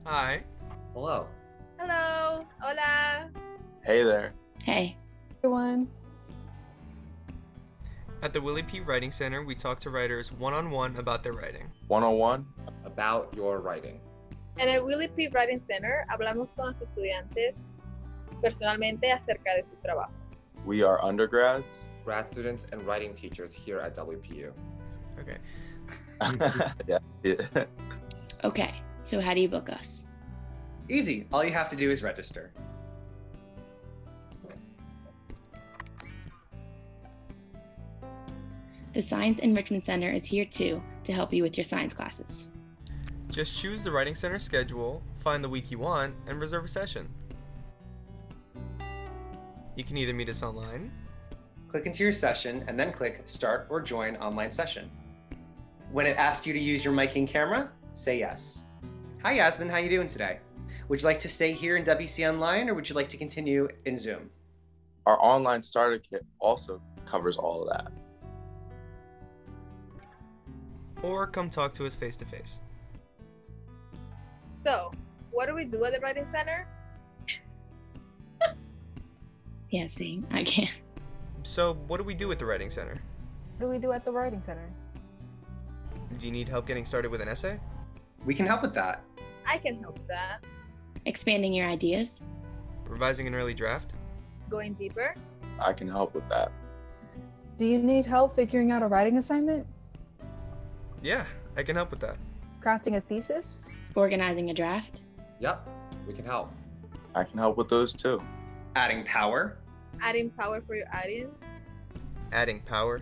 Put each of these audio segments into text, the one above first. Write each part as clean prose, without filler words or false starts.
Hi. Hello. Hello. Hola. Hey there. Hey. Everyone. At the Willy P Writing Center, we talk to writers one-on-one about their writing. One-on-one? About your writing. En el Willy P Writing Center hablamos con los estudiantes personalmente acerca de su trabajo. We are undergrads. Grad students and writing teachers here at WPU. Okay. Yeah. Okay, so how do you book us? Easy. All you have to do is register. The Science Enrichment Center is here too to help you with your science classes. Just choose the Writing Center schedule, find the week you want, and reserve a session. You can either meet us online. Click into your session and then click Start or Join Online Session. When it asks you to use your mic and camera, say yes. Hi Yasmin, how you doing today? Would you like to stay here in WC Online or would you like to continue in Zoom? Our online starter kit also covers all of that. Or come talk to us face-to-face. So, what do we do at the Writing Center? Yeah, see, I can't. So, what do we do at the Writing Center? What do we do at the Writing Center? Do you need help getting started with an essay? We can help with that. I can help with that. Expanding your ideas? Revising an early draft? Going deeper? I can help with that. Do you need help figuring out a writing assignment? Yeah, I can help with that. Crafting a thesis? Organizing a draft? Yep, we can help. I can help with those too. Adding power. Adding power for your audience? Adding power?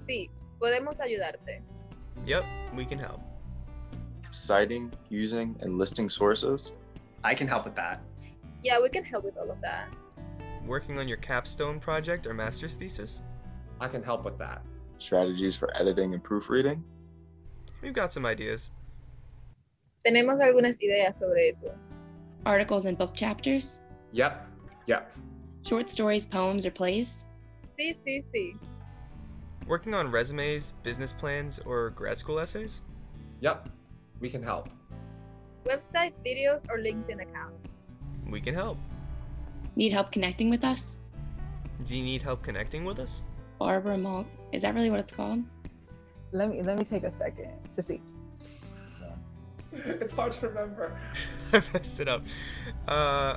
Sí, podemos ayudarte. Yep, we can help. Citing, using, and listing sources. I can help with that. Yeah, we can help with all of that. Working on your capstone project or master's thesis? I can help with that. Strategies for editing and proofreading. We've got some ideas. Tenemos algunas ideas sobre eso. Articles and book chapters? Yep. Short stories, poems, or plays? Sí, sí, sí. Working on resumes, business plans, or grad school essays? Yep, we can help. Website, videos, or LinkedIn accounts. We can help. Need help connecting with us? Do you need help connecting with us? Barbara Malt. Is that really what it's called? Let me take a second to see. It's hard to remember. I messed it up.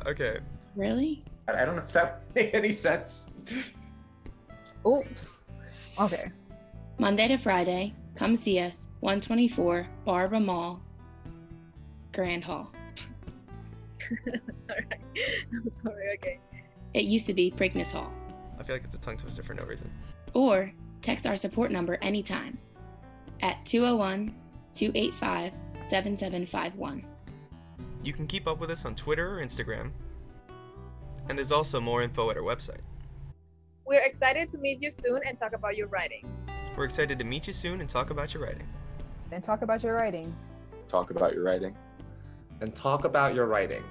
Okay. Really? I don't know if that would make any sense. Oops. Okay. Monday to Friday, come see us, 124 Barbara Mall, Grand Hall. Alright. I'm sorry, okay. It used to be Preakness Hall. I feel like it's a tongue twister for no reason. Or text our support number anytime at 201-285-7751. You can keep up with us on Twitter or Instagram. And there's also more info at our website. We're excited to meet you soon and talk about your writing. We're excited to meet you soon and talk about your writing. And talk about your writing. Talk about your writing. And talk about your writing.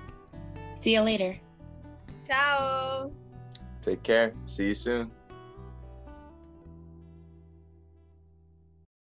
See you later. Ciao! Take care. See you soon.